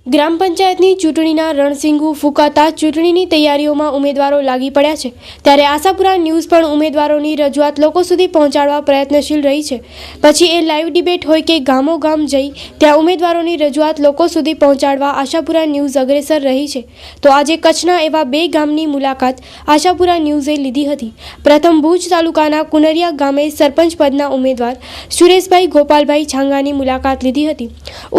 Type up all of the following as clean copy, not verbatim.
ગ્રામ પંચાયતની ચૂંટણીના રણસિંગુ ફૂંકાતા ચૂંટણીની તૈયારીઓમાં ઉમેદવારો લાગી પડ્યા છે ત્યારે આશાપુરા ન્યૂઝ પણ ઉમેદવારોની રજૂઆત લોકો સુધી પહોંચાડવા પ્રયત્નશીલ રહી છે। પછી એ લાઈવ ડિબેટ હોય કે ગામો ગામ જઈ ત્યાં ઉમેદવારોની રજૂઆત લોકો સુધી પહોંચાડવા આશાપુરા ન્યૂઝ અગ્રેસર રહી છે। તો આજે કચ્છના એવા 2 ગામની મુલાકાત આશાપુરા ન્યૂઝે લીધી હતી। પ્રથમ ભુજ તાલુકાના કુનરિયા ગામે સરપંચ પદના ઉમેદવાર સુરેશભાઈ ગોપાલભાઈ છાંગાની મુલાકાત લીધી હતી।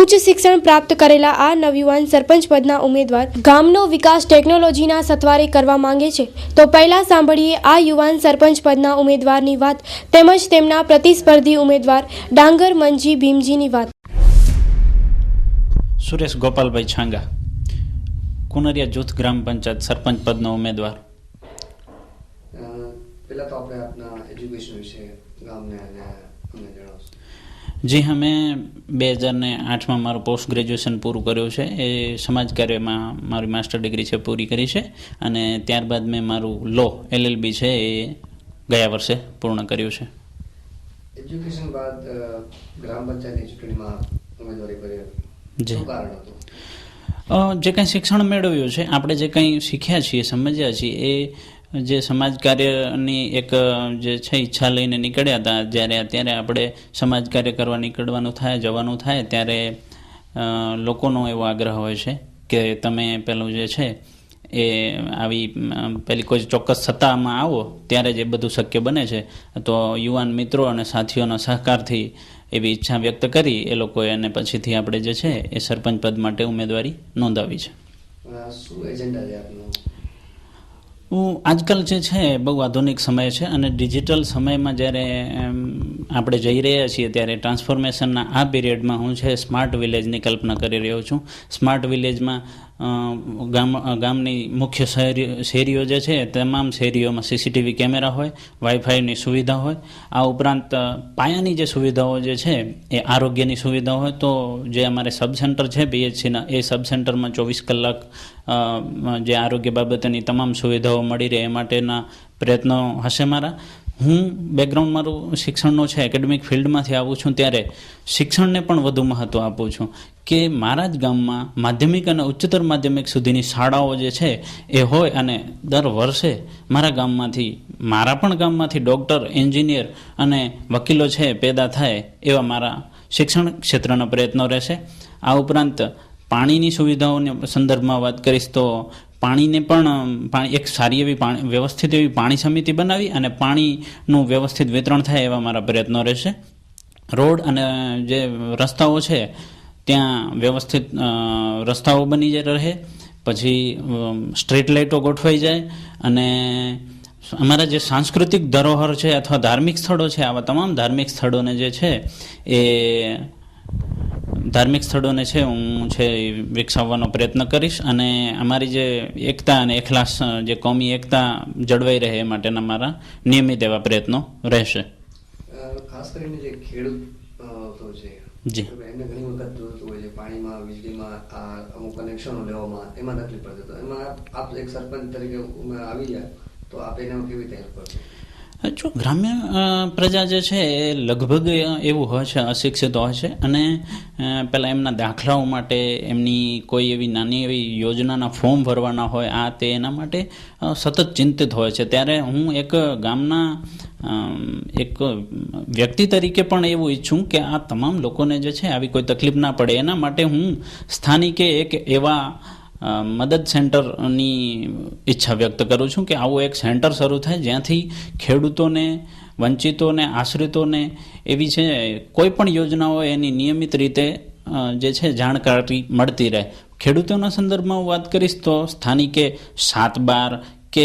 ઉચ્ચ શિક્ષણ પ્રાપ્ત કરેલા આ યુવાન સરપંચ પદના ઉમેદવાર ગામનો વિકાસ ટેકનોલોજીના સથવારે કરવા માંગે છે। તો પહેલા સાંભળીએ આ યુવાન સરપંચ પદના ઉમેદવારની વાત તેમજ તેમના પ્રતિસ્પર્ધી ઉમેદવાર ડાંગર મંજી ભીમજીની વાત। સુરેશ ગોપાલભાઈ છાંગા, કુનરિયા જૂથ ગ્રામ પંચાયત સરપંચ પદનો ઉમેદવાર। પહેલા તો આપણે આપના એજ્યુકેશન વિશે ગામને અને અમને જણાવશો। જી હા, મેં 2008માં મારું પોસ્ટ ગ્રેજ્યુએશન પૂરું કર્યું છે। એ સમાજ કાર્યમાં મારી માસ્ટર ડિગ્રી છે પૂરી કરી છે અને ત્યારબાદ મેં મારું લો LLB છે એ ગયા વર્ષે પૂર્ણ કર્યું છે। એજ્યુકેશન બાદ ગ્રામ પંચાયતની ચૂંટણીમાં ઉમેદવારી કરી શું કારણ હતું? જે કંઈ શિક્ષણ મેળવ્યું છે, આપણે જે કંઈ શીખ્યા છીએ, સમજ્યા છીએ, એ જે સમાજ કાર્યની એક જે છે ઈચ્છા લઈને નીકળ્યા હતા ત્યારે આપણે સમાજ કાર્ય કરવા નીકળવાનું થાય, જવાનું થાય ત્યારે લોકોનો એવો આગ્રહ હોય છે કે તમે પેલું જે છે એ આવી પેલી કોઈ ચોક્કસ સત્તામાં આવો ત્યારે જ એ બધું શક્ય બને છે। તો યુવાન મિત્રો અને સાથીઓના સહકારથી એવી ઈચ્છા વ્યક્ત કરી એ લોકોએ અને પછીથી આપણે જે છે એ સરપંચ પદ માટે ઉમેદવારી નોંધાવી છે। શું એજન્ડા છે આપનો? આજકાલ જે છે બહુ આધુનિક સમય છે અને ડિજિટલ સમયમાં જ્યારે આપણે જઈ રહ્યા છીએ ત્યારે ટ્રાન્સફોર્મેશનના આ પીરિયડમાં હું છે સ્માર્ટ વિલેજની કલ્પના કરી રહ્યો છું। સ્માર્ટ વિલેજમાં ગામની મુખ્ય શેરીઓ જે છે તમામ શેરીઓમાં CCTV કેમેરા હોય, વાઈફાઈની સુવિધા હોય, આ ઉપરાંત પાયાની જે સુવિધાઓ જે છે એ આરોગ્યની સુવિધા હોય। તો જે અમારે સબ સેન્ટર છે BHCના, એ સબ સેન્ટરમાં 24 કલાક જે આરોગ્ય બાબતેની તમામ સુવિધાઓ મળી રહે એ માટેના પ્રયત્નો હશે મારા। હું બેકગ્રાઉન્ડ મારું શિક્ષણનો છે, એકેડેમિક ફિલ્ડમાંથી આવું છું ત્યારે શિક્ષણને પણ વધુ મહત્ત્વ આપું છું કે મારા જ ગામમાં માધ્યમિક અને ઉચ્ચતર માધ્યમિક સુધીની શાળાઓ જે છે એ હોય અને દર વર્ષે મારા પણ ગામમાંથી ડૉક્ટર, એન્જિનિયર અને વકીલો છે પેદા થાય એવા મારા શિક્ષણ ક્ષેત્રના પ્રયત્નો રહેશે। આ ઉપરાંત પાણીની સુવિધાઓના સંદર્ભમાં વાત કરીશ તો પાણીને પણ એક સારી એવી વ્યવસ્થિત એવી પાણી સમિતિ બનાવી અને પાણીનું વ્યવસ્થિત વિતરણ થાય એવા મારા પ્રયત્નો રહેશે। રોડ અને જે રસ્તાઓ છે ત્યાં વ્યવસ્થિત રસ્તાઓ બની રહે, પછી સ્ટ્રીટ લાઇટો ગોઠવાઈ જાય અને અમારા જે સાંસ્કૃતિક ધરોહર છે અથવા ધાર્મિક સ્થળો છે, આવા તમામ ધાર્મિક સ્થળોને જે છે એ હું છે વિકસાવવાનો પ્રયત્ન કરીશ અને અમારી જે એકતા અને એખલાસ, જે કોમી એકતા જળવાઈ રહે એ માટેના મારા નિયમિત એવા પ્રયત્નો રહેશે। ખાસ કરીને જે ખેડૂત છે જી, એમને ઘણી વખત જોતું હોય છે પાણીમાં, વીજળીમાં અમુક કનેક્શનો લેવામાં એમાં તકલીફ પડતી, તો એમાં આપ એક સરપંચ તરીકે આવી જાય તો આપ એને કેવી રીતે હેલ્પ કરશો? જો ગ્રામ્ય પ્રજા જે છે એ લગભગ એવું હોય છે, અશિક્ષિત હોય છે અને પહેલાં એમના દાખલાઓ માટે એમની કોઈ એવી નાની એવી યોજનાના ફોર્મ ભરવાના હોય આ તે એના માટે સતત ચિંતિત હોય છે। ત્યારે હું એક ગામના એક વ્યક્તિ તરીકે પણ એવું ઈચ્છું કે આ તમામ લોકોને જે છે આવી કોઈ તકલીફ ના પડે એના માટે હું સ્થાનિકે એક એવા મદદ સેન્ટરની ઈચ્છા વ્યક્ત કરું છું કે આવું એક સેન્ટર શરૂ થાય જ્યાંથી ખેડૂતોને, વંચિતોને, આશ્રિતોને એવી છે કોઈ પણ યોજનાઓ એની નિયમિત રીતે જે છે જાણકારી મળતી રહે। ખેડૂતોના સંદર્ભમાં હું વાત કરીશ તો સ્થાનિકે 7/12 કે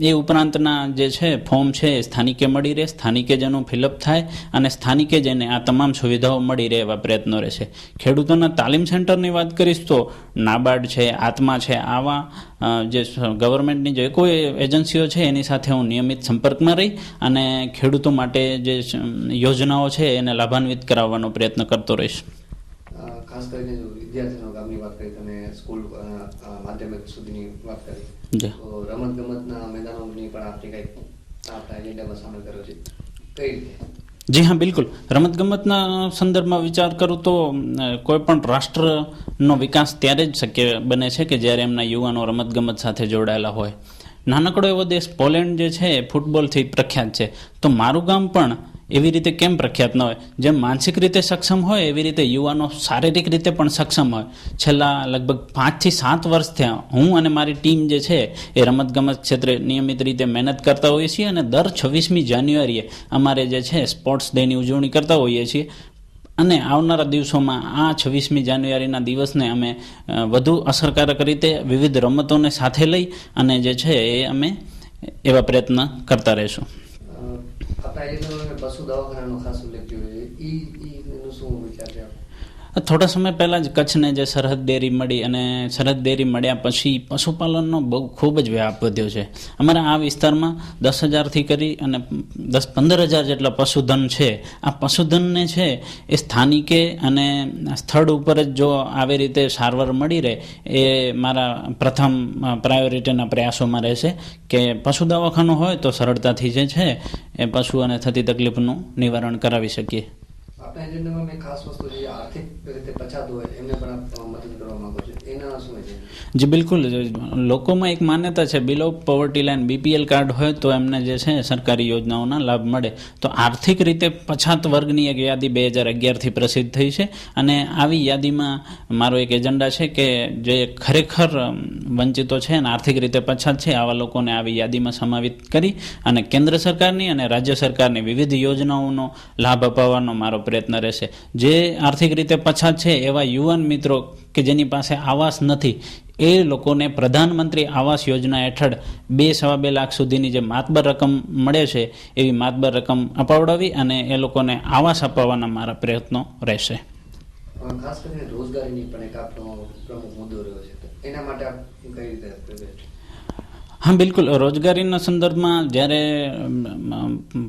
એ ઉપરાંતના જે છે ફોર્મ છે સ્થાનિકે મળી રહે, સ્થાનિકે જેનું ફિલઅપ થાય અને સ્થાનિકે જ એને આ તમામ સુવિધાઓ મળી રહે એવા પ્રયત્નો રહેશે। ખેડૂતોના તાલીમ સેન્ટરની વાત કરીશ તો નાબાર્ડ છે, આત્મા છે, આવા જે ગવર્મેન્ટની જે કોઈ એજન્સીઓ છે એની સાથે હું નિયમિત સંપર્કમાં રહી અને ખેડૂતો માટે જે યોજનાઓ છે એને લાભાન્વિત કરાવવાનો પ્રયત્ન કરતો રહીશ। ખાસ કરીને વિદ્યાર્થીઓ ગામની વાત કરી, તમે સ્કૂલ માધ્યમિક સુધીની વાત કરી, તો રમત ગમતના મેદાનોની પણ આપની કંઈક આપણા એજન્ડામાં સામેલ કર્યો છે, કઈ રીતે? જી હા, બિલકુલ. રમતગમતના સંદર્ભમાં વિચાર કરું તો કોઈ પણ રાષ્ટ્રનો વિકાસ ત્યારે જ શક્ય બને છે કે જ્યારે એમના યુવાનો રમતગમત સાથે જોડાયેલા હોય. નાનકડો એવો દેશ પોલેન્ડ જે છે એ ફૂટબોલથી પ્રખ્યાત છે, તો મારું ગામ પણ એવી રીતે કેમ પ્રખ્યાત ન હોય? જેમ માનસિક રીતે સક્ષમ હોય એવી રીતે યુવાનો શારીરિક રીતે પણ સક્ષમ હોય. છેલ્લા લગભગ 5 થી 7 વર્ષ થયા હું અને મારી ટીમ જે છે એ રમતગમત ક્ષેત્રે નિયમિત રીતે મહેનત કરતા હોઈએ છીએ અને દર 26મી જાન્યુઆરીએ અમારે જે છે સ્પોર્ટ્સ ડેની ઉજવણી કરતા હોઈએ છીએ. અને આવનારા દિવસોમાં આ 26મી જાન્યુઆરીના દિવસને અમે વધુ અસરકારક રીતે વિવિધ રમતોને સાથે લઈ અને જે છે એ અમે એવા પ્રયત્ન કરતા રહીશું. આપણા એરિયામાં પશુ દવાખાનાનો ખાસ ઉલ્લેખ થયો છે, એનું શું વિચાર છે? થોડા સમય પહેલાં જ કચ્છને જે સરહદ ડેરી મળી અને સરહદ ડેરી મળ્યા પછી પશુપાલનનો બહુ ખૂબ જ વ્યાપ વધ્યો છે. અમારા આ વિસ્તારમાં 10,000થી કરી અને 10-15 હજાર જેટલા પશુધન છે. આ પશુધનને છે એ સ્થાનિકે અને સ્થળ ઉપર જ જો આવી રીતે સારવાર મળી રહે એ મારા પ્રથમ પ્રાયોરિટીના પ્રયાસોમાં રહેશે કે પશુ દવાખાનું હોય તો સરળતાથી જે છે એ પશુઓને થતી તકલીફનું નિવારણ કરાવી શકીએ. આપણા એજન્ડામાં મેં ખાસ વસ્તુ જે આર્થિક રીતે પછાત હોય એમને પણ મદદ કરવા માંગો છો, એના શું છે? જી બિલકુલ. લોકોમાં એક માન્યતા છે બિલો પોવર્ટી લાઇન BPL કાર્ડ હોય તો એમને જે છે સરકારી યોજનાઓના લાભ મળે. તો આર્થિક રીતે પછાત વર્ગની એક યાદી 2011થી પ્રસિદ્ધ થઈ છે અને આવી યાદીમાં મારો એક એજન્ડા છે કે જે ખરેખર વંચિતો છે અને આર્થિક રીતે પછાત છે આવા લોકોને આવી યાદીમાં સમાવિત કરી અને કેન્દ્ર સરકારની અને રાજ્ય સરકારની વિવિધ યોજનાઓનો લાભ અપાવવાનો મારો પ્રયત્ન રહેશે. જે આર્થિક રીતે પછાત છે એવા યુવાન મિત્રો કે જેની પાસે આવાસ નથી એ લોકોને પ્રધાનમંત્રી આવાસ યોજના હેઠળ 2-2.5 લાખ સુધીની જે માતબર રકમ મળે છે એવી માતબર રકમ અપાવડાવી અને એ લોકોને આવાસ અપાવવાના મારા પ્રયત્નો રહેશે. ખાસ કરીને રોજગારીની પણ એક આપણો પ્રમુખ મુદ્દો રહ્યો છે, એના માટે આપ કઈ રીતે? હા બિલકુલ. રોજગારીના સંદર્ભમાં જ્યારે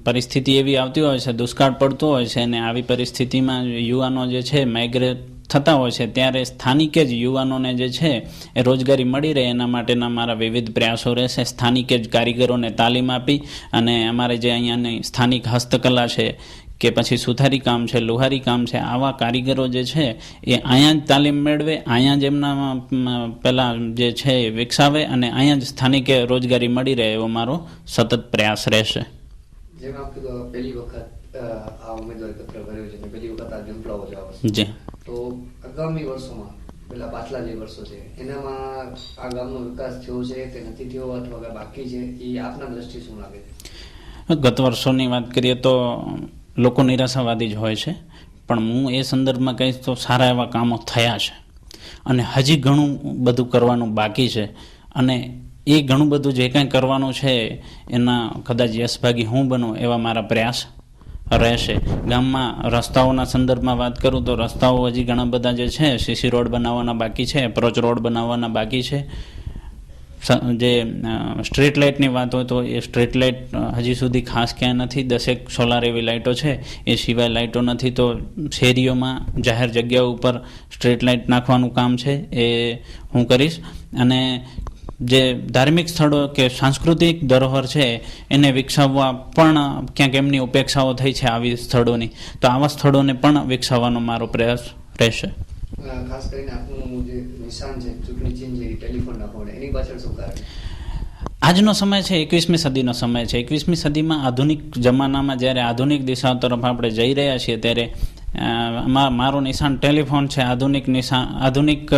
પરિસ્થિતિ એવી આવતી હોય છે, દુષ્કાળ પડતો હોય છે અને આવી પરિસ્થિતિમાં યુવાનો જે છે માઇગ્રેટ થતા હોય છે ત્યારે સ્થાનિકે જ યુવાનોને જે છે એ રોજગારી મળી રહે એના માટેના મારા વિવિધ પ્રયાસો રહેશે. સ્થાનિકે જ કારીગરોને તાલીમ આપી અને અમારે જે અહીંયાની સ્થાનિક હસ્તકલા છે કે પછી સુથારી કામ છે, લુહારી કામ છે, આવા કારીગરો જે છે એ અહીંયા જ તાલીમ મેળવે, અહીંયા જ એમના પહેલાં જે છે એ વિકસાવે અને અહીંયા જ સ્થાનિકે રોજગારી મળી રહે એવો મારો સતત પ્રયાસ રહેશે. જેમ આપ કીધું પહેલી વખત આ ઉમેદવારી પત્ર ભર્યું છે, પહેલી વખત આ જંપલાઓ જ આવશે, જી તો આગામી વર્ષોમાં પેલા પાછલા જે વર્ષો છે એનામાં આ ગામનો વિકાસ થયો છે કે નથી થયો અથવા બાકી છે, એ આપના દ્રષ્ટિએ શું લાગે છે? ગત વર્ષોની વાત કરીએ તો લોકો નિરાશાવાદી જ હોય છે, પણ હું એ સંદર્ભમાં કહીશ તો સારા એવા કામો થયા છે અને હજી ઘણું બધું કરવાનું બાકી છે અને એ ઘણું બધું જે કાંઈ કરવાનું છે એના કદાચ યશભાગી હું બનું એવા મારા પ્રયાસ રહેશે. ગામમાં રસ્તાઓના સંદર્ભમાં વાત કરું તો રસ્તાઓ હજી ઘણા બધા જે છે CC રોડ બનાવવાના બાકી છે, એપ્રોચ રોડ બનાવવાના બાકી છે. જે સ્ટ્રીટ લાઇટની વાત હોય તો એ સ્ટ્રીટ લાઇટ હજી સુધી ખાસ ક્યાંય નથી. 10 સોલાર એવી લાઇટો છે, એ સિવાય લાઇટો નથી. તો શેરીઓમાં જાહેર જગ્યાઓ ઉપર સ્ટ્રીટ લાઇટ નાખવાનું કામ છે એ હું કરીશ. અને જે ધાર્મિક સ્થળો કે સાંસ્કૃતિક ધરોહર છે એને વિકસાવવા પણ ક્યાંક એમની ઉપેક્ષાઓ થઈ છે આવી સ્થળોની, તો આવા સ્થળોને પણ વિકસાવવાનો મારો પ્રયાસ રહેશે. ખાસ કરીને આપનું જે નિશાન છે, ચૂંટણી ચિહ્ન છે, ટેલિફોન નાખવાનું, એની પાછળ શું કારણ? આજનો સમય છે 21મી સદીનો સમય છે. 21મી સદીમાં આધુનિક જમાનામાં જ્યારે આધુનિક દિશાઓ તરફ આપણે જઈ રહ્યા છીએ ત્યારે મારું નિશાન ટેલિફોન છે. આધુનિક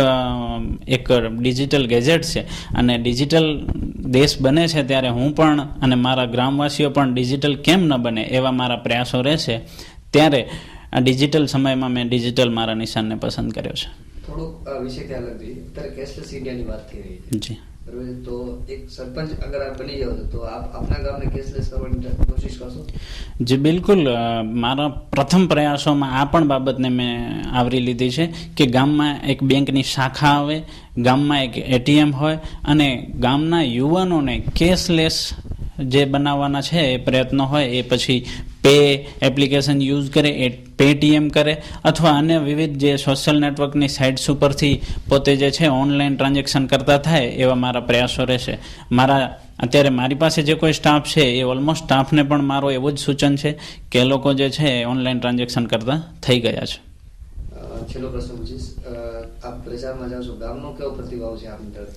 એક ડિજિટલ ગેજેટ છે અને ડિજિટલ દેશ બને છે ત્યારે હું પણ અને મારા ગ્રામવાસીઓ પણ ડિજિટલ કેમ ન બને એવા મારા પ્રયાસો રહેશે. ત્યારે આ ડિજિટલ સમયમાં મેં ડિજિટલ મારા નિશાનને પસંદ કર્યો છે. થોડુંક વિષયથી અલગ જોઈએ, અત્યારે કેશલેસ ઇન્ડિયાની વાત થઈ રહી છે, જી બરાબર? તો એક સરપંચ અગર આપ બની જાવ તો આપ આપના ગામને કેશલેસ કરવાની કોશિશ કરશો? જી બિલકુલ. મારા પ્રથમ પ્રયાસોમાં આ પણ બાબતને મેં આવરી લીધી છે કે ગામમાં એક બેંકની શાખા આવે, ગામમાં એક ATM હોય અને ગામના યુવાનોને કેશલેસ જે બનાવવાના છે એ પ્રયત્નો હોય એ પછી પે એપ્લિકેશન યુઝ કરે, એ પેટીએમ કરે, અથવા અન્ય વિવિધ જે સોશિયલ નેટવર્કની સાઇટ્સ ઉપરથી પોતે જે છે ઓનલાઈન ટ્રાન્ઝેક્શન કરતા થાય એવા મારા પ્રયાસો રહેશે. અત્યારે મારી પાસે જે કોઈ સ્ટાફ છે એ ઓલમોસ્ટ સ્ટાફને પણ મારો એવો જ સૂચન છે કે એ લોકો જે છે ઓનલાઈન ટ્રાન્ઝેક્શન કરતા થઈ ગયા છે. છેલ્લો પ્રશ્ન પૂછીશ, આપ પ્રચારમાં જાઓ છો, ગામનો કેવો પ્રતિભાવ છે આપની તરફ?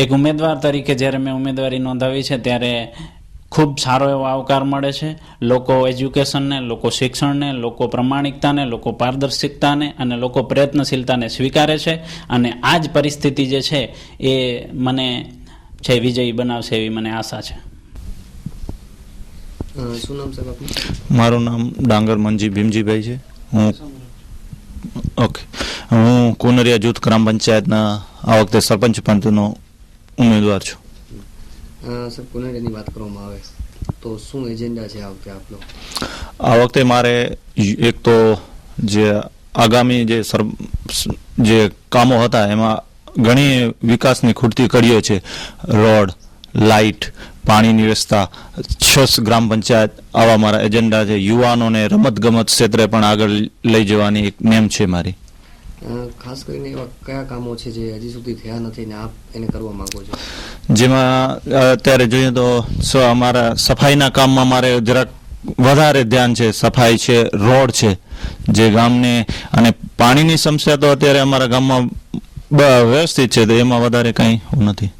એક ઉમેદવાર તરીકે જ્યારે મેં ઉમેદવારી નોંધાવી છે ત્યારે ખૂબ સારો એવો આવકાર મળે છે. લોકો એજ્યુકેશનને, લોકો શિક્ષણને, લોકો પ્રમાણિકતાને, લોકો પારદર્શિકતાને અને લોકો પ્રયત્નશીલતાને સ્વીકારે છે, અને આ જ પરિસ્થિતિ જે છે એ મને છે વિજયી બનાવશે એવી મને આશા છે. શું નામ સાહેબ આપનું? મારું નામ ડાંગર મંજી ભીમજીભાઈ છે. હું કુનરિયા જૂથ ગ્રામ પંચાયતના આ વખતે સરપંચ પદનો ઉમેદવાર છું. સર, કુનરિયાની વાત કરવામાં આવે તો શું એજન્ડા છે આ વખતે આપનો? આ વખતે મારે એક તો જે આગામી જે કામો હતા એમાં ઘણી વિકાસની ખૂટતી કડીઓ છે. રોડ, લાઇટ, પાણીની વ્યવસ્થા, 6 ગ્રામ પંચાયત, આવા મારા એજન્ડા છે. યુવાનોને રમતગમત ક્ષેત્રે પણ આગળ લઈ જવાની એક નેમ છે મારી. ખાસ કરીને એવા કયા કામો છે જે હજી સુધી થયા નથી ને આપ એને કરવા માંગો છો? જેમાં અત્યારે જોઈએ તો અમારા સફાઈના કામમાં મારે જરાક વધારે ધ્યાન છે. સફાઈ છે, રોડ છે જે ગામને, અને પાણીની સમસ્યા તો અત્યારે અમારા ગામમાં વ્યવસ્થિત છે, તો એમાં વધારે કંઈ નથી.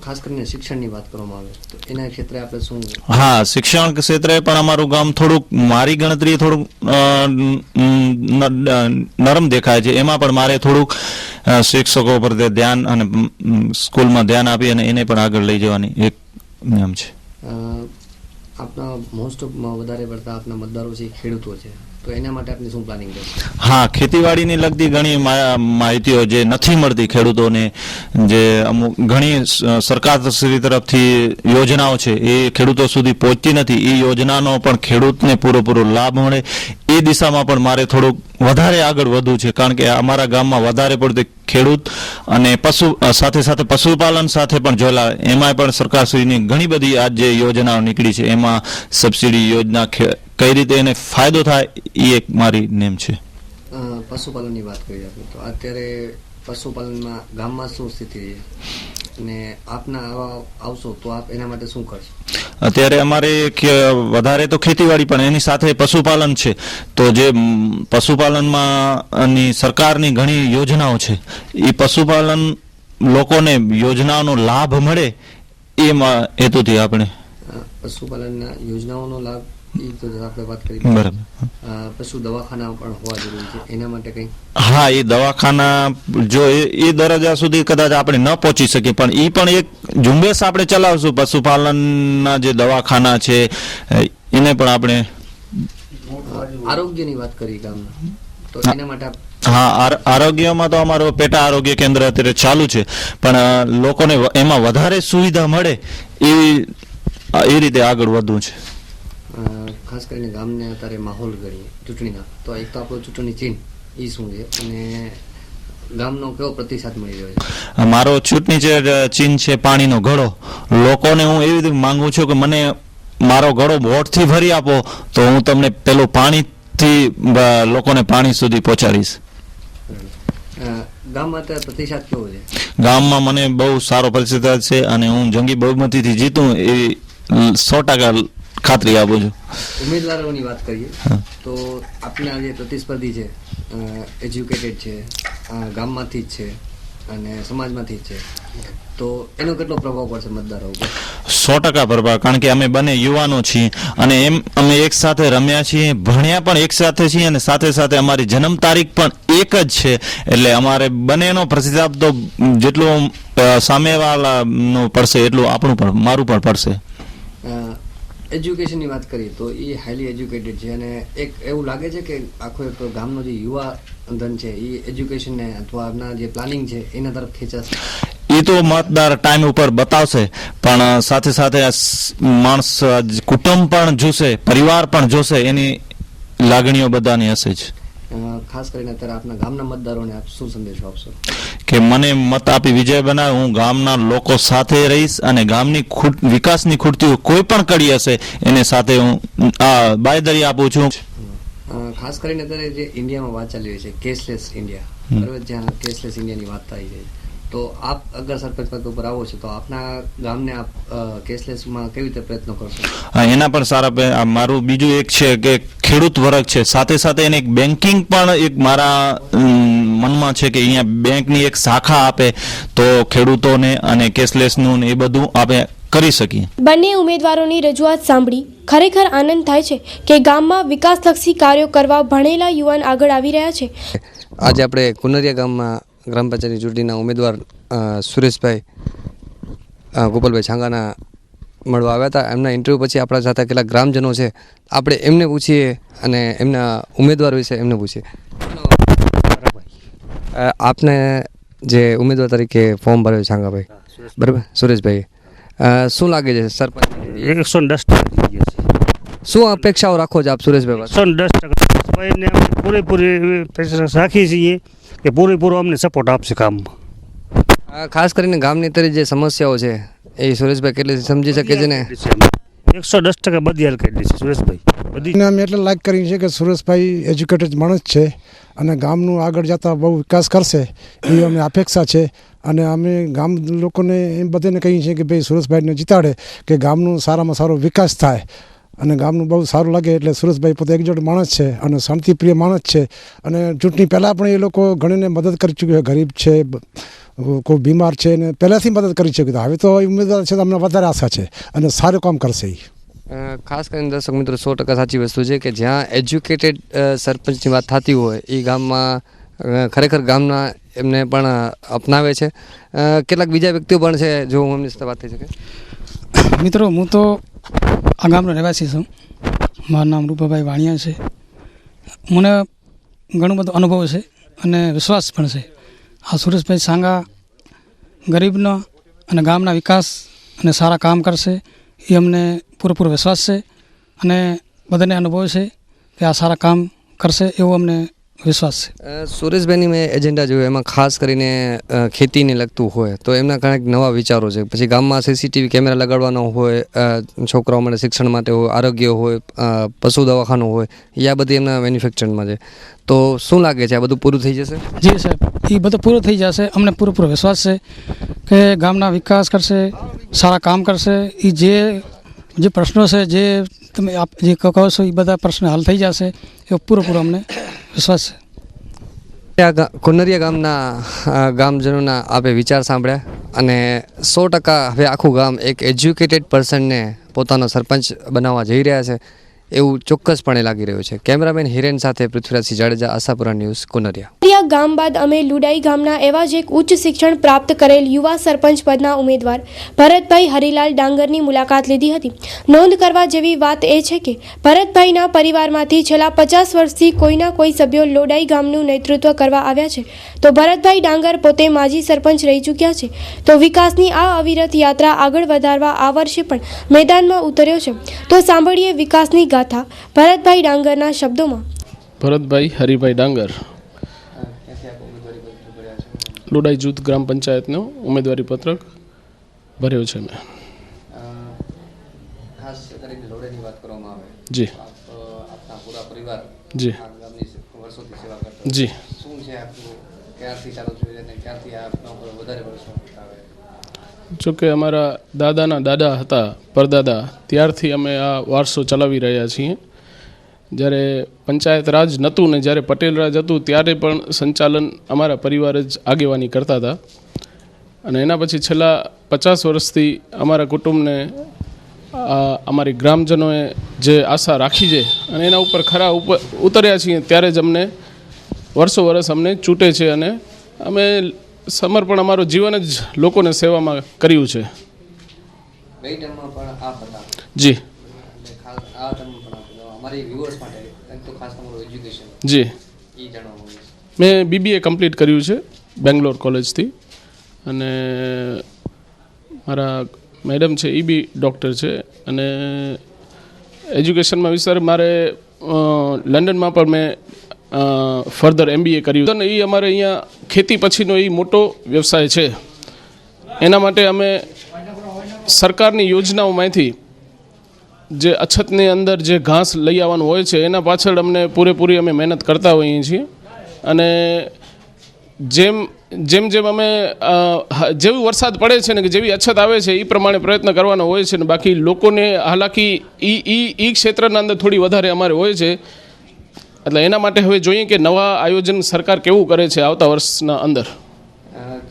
ખાસ કરીને શિક્ષણની વાત કરવામાં આવે તો એના ક્ષેત્રે આપણે શું? હા, શિક્ષણ ક્ષેત્રે પણ અમારું ગામ થોડુંક, મારી ગણતરી થોડુંક નરમ દેખાય છે. એમાં પણ મારે થોડુંક શિક્ષકો પર ધ્યાન અને સ્કૂલમાં ધ્યાન આપી અને એને પણ આગળ લઈ જવાની એક નિયમ છે. આપના મોસ્ટ ઓફ વધારે પડતા આપના મતદારો છે ખેડૂતો છે, તો એના માટે આપની શું પ્લાનિંગ છે? હા, ખેતીવાડીની લગતી ઘણી માહિતીઓ જે નથી મળતી ખેડૂતોને, જે અમુક ઘણી સરકારશ્રી તરફથી યોજનાઓ છે એ ખેડૂતો સુધી પહોંચતી નથી. એ યોજનાનો પણ ખેડૂતને પૂરેપૂરો લાભ મળે એ દિશામાં પણ મારે થોડુંક વધારે આગળ વધવું છે. કારણ કે અમારા ગામમાં વધારે પડતી ખેડૂત અને સાથે સાથે પશુપાલન સાથે પણ જોયેલા, એમાં પણ સરકારશ્રીની ઘણી બધી આ જે યોજનાઓ નીકળી છે એમાં સબસિડી યોજના કઈ રીતે એને ફાયદો થાય એ એક મારી નેમ છે. પશુપાલનની વાત કરી આપણે તો અત્યારે પશુપાલનમાં ગામમાં શું સ્થિતિ છે અને આપના આવા આવશો તો આપ એના માટે શું કરશો? અત્યારે અમારે વધારે તો ખેતીવાડી પણ એની સાથે પશુપાલન છે. તો જે પશુપાલનમાં સરકારની ઘણી યોજનાઓ છે, એ પશુપાલન લોકોને યોજનાઓનો લાભ મળે એમાં હેતુથી આપણે પશુપાલનના યોજનાઓનો લાભ એ તો આપણે વાત કરી. બરાબર. પશુ દવાખાના પણ હોવા જરૂરી છે, એના માટે કંઈ? હા, એ દવાખાના જો એ દરજ્જા સુધી કદાચ આપણે ન પહોંચી શકીએ, પણ એ પણ એક ઝુંબેશ આપણે ચલાવશું. પશુપાલનના જે દવાખાના છે એને પણ આપણે. આરોગ્યની વાત કરી ગામના, તો એના માટે હા, આરોગ્યમાં તો અમારું પેટા આરોગ્ય કેન્દ્ર અત્યારે ચાલુ છે, પણ લોકોને એમાં વધારે સુવિધા મળે એ રીતે આગળ વધવું છે. ખાસ કરીને ગામને અત્યારે માહોલ ગણીએ ચૂંટણીના, તો એક તો આપણો ચૂંટણી ચિહ્ન એ શું છે અને ગામનો કેવો પ્રતિસાદ મળી રહ્યો છે? મારો ચૂંટણી ચિહ્ન છે પાણીનો ઘડો. લોકોને હું એવી રીતે માંગુ છું કે મને મારો ઘડો વોટથી ભરી આપો તો હું તમને પેલું પાણીથી લોકોને પાણી સુધી પહોંચાડીશ. ગામમાં અત્યારે પ્રતિસાદ કેવો છે? ગામમાં મને બહુ સારો પ્રતિસાદ છે અને હું જંગી બહુમતીથી જીતું એવી 100% ખાતરી આપું છું. ઉમેદવારોની વાત કરીએ તો આપના જે પ્રતિસ્પર્ધી છે, એજ્યુકેટેડ છે, ગામમાંથી જ છે અને સમાજમાંથી જ છે, તો એનો કેટલો પ્રભાવ પડશે મતદારો ઉપર? 100% પ્રભાવ. કારણ કે અમે બંને યુવાનો છીએ અને અમે એક સાથે રમ્યા છીએ, ભણ્યા પણ એક સાથે છીએ અને સાથે સાથે અમારી જન્મ તારીખ પણ એક જ છે. એટલે અમારે બંનેનો પ્રતિસાદ તો જેટલું સામેવાળાનું પડશે એટલું આપણું પણ, મારું પણ પડશે. એજ્યુકેશનની વાત કરીએ તો એ હાઈલી એજ્યુકેટેડ છે અને એક એવું લાગે છે કે આખો એક ગામનો જે યુવા ધન છે એ એજ્યુકેશનને અથવા આપના જે પ્લાનિંગ છે એના તરફ ખેંચાશે. એ તો મતદાર ટાઈમ ઉપર બતાવશે, પણ સાથે સાથે માણસ કુટુંબ પણ જોશે, પરિવાર પણ જોશે, એની લાગણીઓ બધાની હશે જ. ખાસ કરીને અત્યારે આપના ગામના મતદારોને આપ શું સંદેશો આપશો? કે મને મત આપી વિજય બનાવે, હું ગામના લોકો સાથે રહીશ અને ગામની વિકાસની ખૂટતી કોઈ પણ કડી હશે એને સાથે હું બાંયધરી આપું છું. ખાસ કરીને અત્યારે જે ઇન્ડિયામાં વાત ચાલી રહી છે કેશલેસ ઇન્ડિયા, બરાબર, જ્યાં કેશલેસ ઇન્ડિયાની વાત થઈ છે, તો આપ અગર સરપંચ પદ ઉપર આવો છો તો આપના ગામને આપ કેશલેસમાં કેવી રીતે પ્રયત્નો કરશો? એના પણ સારા મારું બીજું એક છે કે ખેડૂત વર્ગ છે, સાથે સાથે એને એક બેન્કિંગ પણ એક મારા મનમાં છે કે અહીંયા બેંકની એક શાખા આપે તો ખેડૂતોને અને કેશલેસનું એ બધું આપણે કરી શકીએ. બંને ઉમેદવારોની રજૂઆત સાંભળી ખરેખર આનંદ થાય છે કે ગામમાં વિકાસલક્ષી કાર્યો કરવા ભણેલા યુવાન આગળ આવી રહ્યા છે. આજે આપણે કુનરિયા ગામમાં ગ્રામ પંચાયતની ચૂંટણીના ઉમેદવાર સુરેશભાઈ ગોપાલભાઈ છાંગાના મળવા આવ્યા હતા. એમના ઇન્ટરવ્યૂ પછી આપણા સાથે કેટલાક ગ્રામજનો છે, આપણે એમને પૂછીએ અને એમના ઉમેદવાર વિશે એમને પૂછીએ. આપને જે ઉમેદવાર તરીકે ફોર્મ ભર્યું છાંગાભાઈ, બરાબર, સુરેશભાઈ, શું લાગે છે સરપંચ? 110% શું અપેક્ષાઓ રાખો છો આપ સુરેશભાઈ? 110% પૂરેપૂરી અપેક્ષા રાખીએ છીએ કે પૂરેપૂરો અમને સપોર્ટ આપશે કામમાં. ખાસ કરીને ગામની અત્યારે જે સમસ્યાઓ છે એ સુરેશભાઈ કેટલી સમજી શકે છે ને? 110% બધી હાલ કરી છે સુરેશભાઈ. બધી અમે એટલે લાઈક કરી છે કે સુરેશભાઈ એજ્યુકેટેડ માણસ છે અને ગામનું આગળ જતાં બહુ વિકાસ કરશે એવી અમને અપેક્ષા છે. અને અમે ગામ લોકોને એમ બધાને કહીએ છીએ કે ભાઈ સુરેશભાઈને જીતાડે કે ગામનું સારામાં સારો વિકાસ થાય અને ગામનું બહુ સારું લાગે. એટલે સુરેશભાઈ પોતે એકજોટ માણસ છે અને શાંતિપ્રિય માણસ છે અને ચૂંટણી પહેલાં પણ એ લોકો ઘણીને મદદ કરી ચૂક્યું છે. ગરીબ છે, કોઈ બીમાર છે ને પહેલાંથી મદદ કરી ચૂક્યું. હવે તો ઉમેદવાર છે તો અમને વધારે આશા છે અને સારું કામ કરશે એ. ખાસ કરીને દર્શક મિત્રો 100% સાચી વસ્તુ છે કે જ્યાં એજ્યુકેટેડ સરપંચની વાત થતી હોય એ ગામમાં ખરેખર ગામના એમને પણ અપનાવે છે. કેટલાક બીજા વ્યક્તિઓ પણ છે જો હું એમની સાથે વાત થઈ શકે. મિત્રો, હું તો આ ગામનો રહેવાસી છું. મારું નામ રૂપાભાઈ વાણિયા છે. મને ઘણો બધો અનુભવ છે અને વિશ્વાસ પણ છે આ સુરેશભાઈ છાંગા ગરીબનો અને ગામના વિકાસ અને સારા કામ કરશે એ અમને પૂરેપૂરો વિશ્વાસ છે અને બધાને અનુભવ છે કે આ સારા કામ કરશે એવો અમને વિશ્વાસ છે. સુરેશભાઈની મેં એજન્ડા જોયું એમાં ખાસ કરીને ખેતીને લગતું હોય તો એમના કંઈક નવા વિચારો છે. પછી ગામમાં સીસીટીવી કેમેરા લગાડવાનો હોય, છોકરાઓ માટે શિક્ષણ માટે હોય, આરોગ્ય હોય, પશુ દવાખાનું હોય, એ આ બધી એમના મેન્યુફેક્ચરમાં છે. તો શું લાગે છે આ બધું પૂરું થઈ જશે? જી સાહેબ, એ બધું પૂરું થઈ જશે. અમને પૂરેપૂરો વિશ્વાસ છે કે ગામના વિકાસ કરશે, સારા કામ કરશે. એ જે પ્રશ્નો છે જે તમે આપ જે કહો છો એ બધા પ્રશ્નો હલ થઈ જશે એવો પૂરેપૂરો અમને વિશ્વાસ છે. કુનરિયા ગામના ગામજનોના આપે વિચાર સાંભળ્યા અને 100% હવે આખું ગામ એક એજ્યુકેટેડ પર્સનને પોતાનો સરપંચ બનાવવા જઈ રહ્યા છે એવું ચોક્કસપણે લાગી રહ્યું છે. કેમેરામેન હિરેન સાથે પૃથ્વીરાજસિંહ જાડેજા, આશાપુરા ન્યૂઝ, કુનરિયા. ગામ બાદ અમે લુડાઈ ગામના એવા જ એક ઉચ્ચ શિક્ષણ પ્રાપ્ત કરેલ યુવા સરપંચ પદના ઉમેદવાર ભરતભાઈ હરિલાલ ડાંગરની મુલાકાત લીધી હતી. નોંધ કરવા જેવી વાત એ છે કે ભરતભાઈના પરિવારમાંથી છેલ્લા 50 વર્ષથી કોઈના કોઈ સભ્યો લોડાઈ ગામનું નેતૃત્વ કરવા આવ્યા છે. તો ભરતભાઈ ડાંગર પોતે માજી સરપંચ રહી ચૂક્યા છે. તો વિકાસની આ અવિરત યાત્રા આગળ વધારવા આ વર્ષે પણ મેદાનમાં ઉતર્યો છે. તો સાંભળીએ વિકાસની ગાથા ભરતભાઈ ડાંગરના શબ્દોમાં. ભરતભાઈ હરિભાઈ ડાંગર, લોડાઈ જૂથ ગ્રામ પંચાયતનો ઉમેદવારી પત્રક ભર્યો છે મેં. ખાસ કરીને લોડાઈની વાત કરવામાં આવે જી, આપના પૂરા પરિવાર જી, આ ગામની વર્ષોથી સેવા કરતા જી. શું છે આપનું, ક્યારથી ચાલુ થયું અને ક્યારથી આપના ઉપર વધારે વર્ષો આવે? જોકે અમારા દાદાના દાદા હતા, પરદાદા, ત્યારથી અમે આ વારસો ચલાવી રહ્યા છીએ. જ્યારે પંચાયત રાજ નહોતું ને જ્યારે પટેલ રાજ હતું ત્યારે પણ સંચાલન અમારા પરિવાર જ આગેવાની કરતા હતા. અને એના પછી છેલ્લા 50 વર્ષથી અમારા કુટુંબને અમારી ગ્રામજનોએ જે આશા રાખી છે અને એના ઉપર ખરા ઉતર્યા છીએ ત્યારે જ અમને વર્ષો વર્ષ અમને ચૂંટે છે અને અમે સમર્પણ અમારું જીવન જ લોકોને સેવામાં કર્યું છે. બે ટર્મમાં પણ આપ હતા? જી. ખાસ આ ટર્મમાં પણ અમારી વ્યુઅર્સ માટે એક તો ખાસ તમારું એજ્યુકેશન જી, એ જાણવા માંગુ છું. મેં BBA કમ્પ્લીટ કર્યું છે બેંગ્લોર કોલેજથી અને મારા મેડમ છે એ બી ડૉક્ટર છે. અને એજ્યુકેશનમાં વિસ્તાર મારે લંડનમાં પણ મેં ફર્ધર MBA કર્યું અને એ અમારે અહીંયા ખેતી પછીનો એ મોટો વ્યવસાય છે. એના માટે અમે સરકારની યોજનાઓમાંથી જે અછતની અંદર જે ઘાસ લઈ આવવાનું હોય છે એના પાછળ અમને પૂરેપૂરી અમે મહેનત કરતા હોઈએ છીએ. અને જેમ જેમ અમે જેવું વરસાદ પડે છે ને કે જેવી અછત આવે છે એ પ્રમાણે પ્રયત્ન કરવાનો હોય છે ને બાકી લોકોને હાલાકી એ ક્ષેત્રના અંદર થોડી વધારે અમારે હોય છે. એટલે એના માટે હવે જોઈએ કે નવા આયોજન સરકાર કેવું કરે છે આવતા વર્ષના અંદર.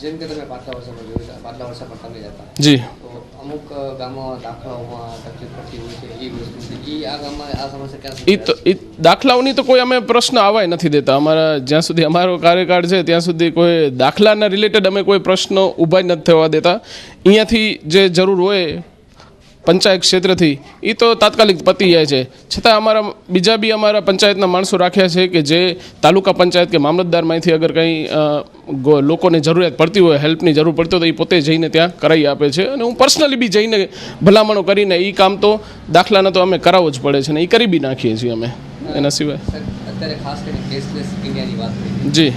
જેમ કે તમે પાછલા વર્ષમાં જોયું હતા, પાછલા વર્ષે પણ તમે જતા જી તો અમુક ગામમાં દાખલાઓમાં તકલીફ પડતી હોય છે. એ વસ્તુ આ ગામમાં આ સમસ્યા ક્યાં એ દાખલાઓની તો કોઈ અમે પ્રશ્ન આવવાય નથી દેતા. અમારા જ્યાં સુધી અમારો કાર્યકાળ છે ત્યાં સુધી કોઈ દાખલાના રિલેટેડ અમે કોઈ પ્રશ્નો ઊભા જ નથી થવા દેતા. અહીંયાથી જે જરૂર હોય પંચાયત ક્ષેત્રથી એ તો તાત્કાલિક પતી જાય છે. છતાં અમારા બીજા બી અમારા પંચાયતના માણસો રાખ્યા છે કે જે તાલુકા પંચાયત કે મામલતદારમાંથી અગર કંઈ લોકોને જરૂરિયાત પડતી હોય, હેલ્પની જરૂર પડતી હોય તો એ પોતે જઈને ત્યાં કરાવી આપે છે. અને હું પર્સનલી બી જઈને ભલામણો કરીને એ કામ તો દાખલાના તો અમે કરાવવો જ પડે છે ને એ કરી બી નાખીએ છીએ અમે. એના સિવાય અત્યારે ખાસ કરીને કેશલેસ ઇન્ડિયાની વાત કરી. જી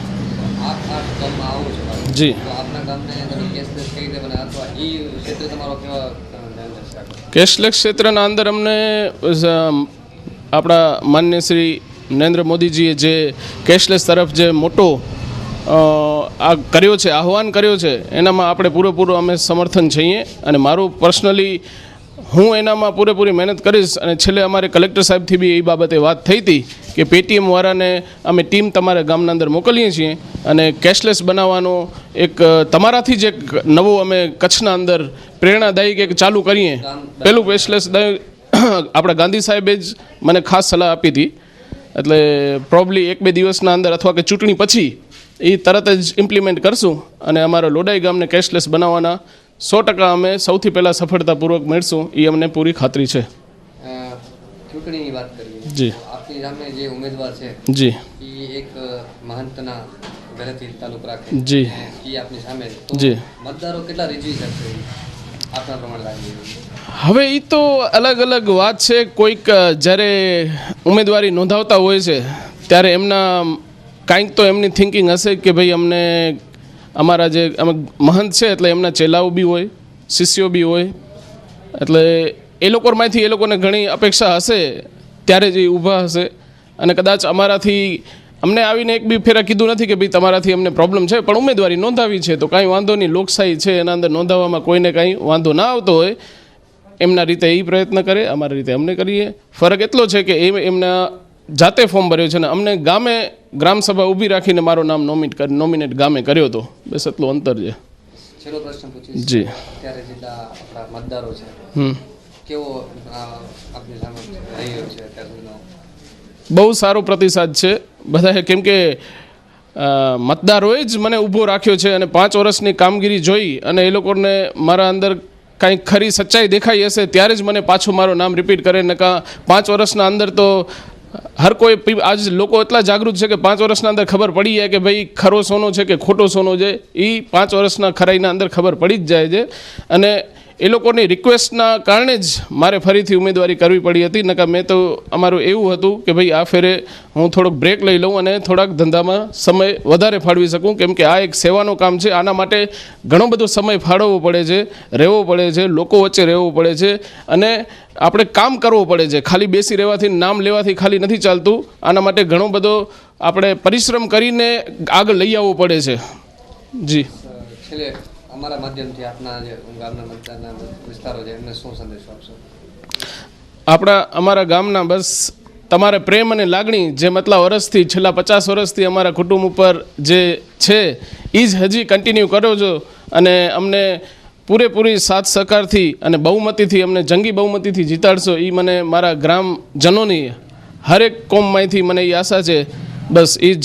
આપ આ ગામમાં આવો છો જી તો આપના ગામને તમે કેશલેસ કઈ રીતે બને અથવા એ ક્ષેત્ર તમારો કેવા ધ્યાન દર્શાવે? કેશલેસ ક્ષેત્રના અંદર અમને આપણા માનનીય શ્રી નરેન્દ્ર મોદીજીએ જે કેશલેસ તરફ જે મોટો આ કર્યો છે, આહ્વાન કર્યો છે, એનામાં આપણે પૂરેપૂરું અમે સમર્થન છીએ. અને મારું પર્સનલી હું એનામાં પૂરેપૂરી મહેનત કરીશ. અને છેલ્લે અમારે કલેક્ટર સાહેબથી બી એ બાબતે વાત થઈ હતી કે પેટીએમ વાળાને અમે ટીમ તમારા ગામના અંદર મોકલીએ છીએ અને કેશલેસ બનાવવાનો એક તમારાથી જ એક નવો અમે કચ્છના અંદર પ્રેરણાદાયક એક ચાલુ કરીએ. પહેલું કેશલેસ આપણા ગાંધી સાહેબે જ મને ખાસ સલાહ આપી હતી. એટલે પ્રોબ્લી 1-2 દિવસના અંદર અથવા કે ચૂંટણી પછી એ તરત જ ઇમ્પ્લિમેન્ટ કરશું અને અમારા લોડાઈ ગામને કેશલેસ બનાવવાના 100% અમે સૌથી પહેલાં સફળતાપૂર્વક મેળશું એ અમને પૂરી ખાતરી છે. ચૂંટણીની વાત કરીએ જી આપની સામે જે ઉમેદવાર છે જી એ એક મહંતના ઘરેથી તાલુક રાખે જી એ આપની સામે જી મતદારો કેટલા રીઝવી શકશે આપના પ્રમાણે લાગે? હવે એ તો અલગ અલગ વાત છે. કોઈક જ્યારે ઉમેદવારી નોંધાવતા હોય છે ત્યારે એમના કાંઈક તો એમની થિંકિંગ હશે કે ભાઈ અમને અમારા જે અમે મહંત છે એટલે એમના ચેલાઓ બી હોય, શિષ્યો બી હોય. એટલે એ લોકોમાંથી એ લોકોને ઘણી અપેક્ષા હશે ત્યારે જ એ ઊભા હશે. અને કદાચ અમારાથી અમને આવીને એક બી ફેરા કીધું નથી કે ભાઈ તમારાથી અમને પ્રોબ્લેમ છે, પણ ઉમેદવારી નોંધાવી છે તો કાંઈ વાંધો નહીં. લોકશાહી છે એના અંદર નોંધાવવામાં કોઈને કાંઈ વાંધો ના આવતો હોય એમના રીતે એ પ્રયત્ન કરે, અમારી રીતે અમને કરીએ. ફરક એટલો છે કે એમના જાતે ફોર્મ ભર્યું છે ને અમને ગામે ગ્રામસભા ઊભી રાખીને મારું નામ નોમિનેટ ગામે કર્યો હતો. બસ એટલું અંતર છે. છેલ્લો પ્રશ્ન પૂછીશ. જી અત્યારે જેટલા આપણા મતદારો છે કેવો આપની સામે રહ્યો છે અત્યાર સુધીનો? બહુ સારો પ્રતિસાદ છે બધાએ. કેમ કે મતદારોએ જ મને ઊભો રાખ્યો છે અને 5 વર્ષની કામગીરી જોઈ અને એ લોકોને મારા અંદર કાંઈક ખરી સચ્ચાઈ દેખાઈ હશે ત્યારે જ મને પાછું મારું નામ રિપીટ કરે. ને 5 વર્ષના અંદર તો હર કોઈ આજ લોકો એટલા જાગૃત છે કે 5 વર્ષના અંદર ખબર પડી જાય કે ભાઈ ખરો સોનો છે કે ખોટો સોનો છે. એ 5 વર્ષના ખરાઈના અંદર ખબર પડી જ જાય છે. અને એ લોકોની રિક્વેસ્ટના કારણે જ મારે ફરીથી ઉમેદવારી કરવી પડી હતી. નકા મેં તો અમારું એવું હતું કે ભાઈ આ ફેરે હું થોડોક બ્રેક લઈ લઉં અને થોડાક ધંધામાં સમય વધારે ફાળવી શકું. કેમ કે આ એક સેવાનું કામ છે. આના માટે ઘણો બધો સમય ફાળવવો પડે છે, રહેવો પડે છે, લોકો વચ્ચે રહેવું પડે છે અને આપણે કામ કરવું પડે છે. ખાલી બેસી રહેવાથી, નામ લેવાથી ખાલી નથી ચાલતું. આના માટે ઘણો બધો આપણે પરિશ્રમ કરીને આગળ લઈ આવવું પડે છે. જી છેલ્લે અમારા માધ્યમથી આપના જે ગામના મતદારના વિસ્તારો છે એમને શું સંદેશો આપશો? અમારા ગામના બસ તમારે પ્રેમ અને લાગણી જે મતલા વર્ષથી છેલ્લા 50 વર્ષથી અમારા કુટુંબ ઉપર જે છે એ જ હજી કન્ટિન્યુ કરો છો. અને અમને પૂરેપૂરી સાથ સહકારથી અને બહુમતીથી અમને જંગી બહુમતીથી જીતાડશો. એ મને મારા ગ્રામજનોની હરેક કોમમાંથી મને એ આશા છે. બસ એ જ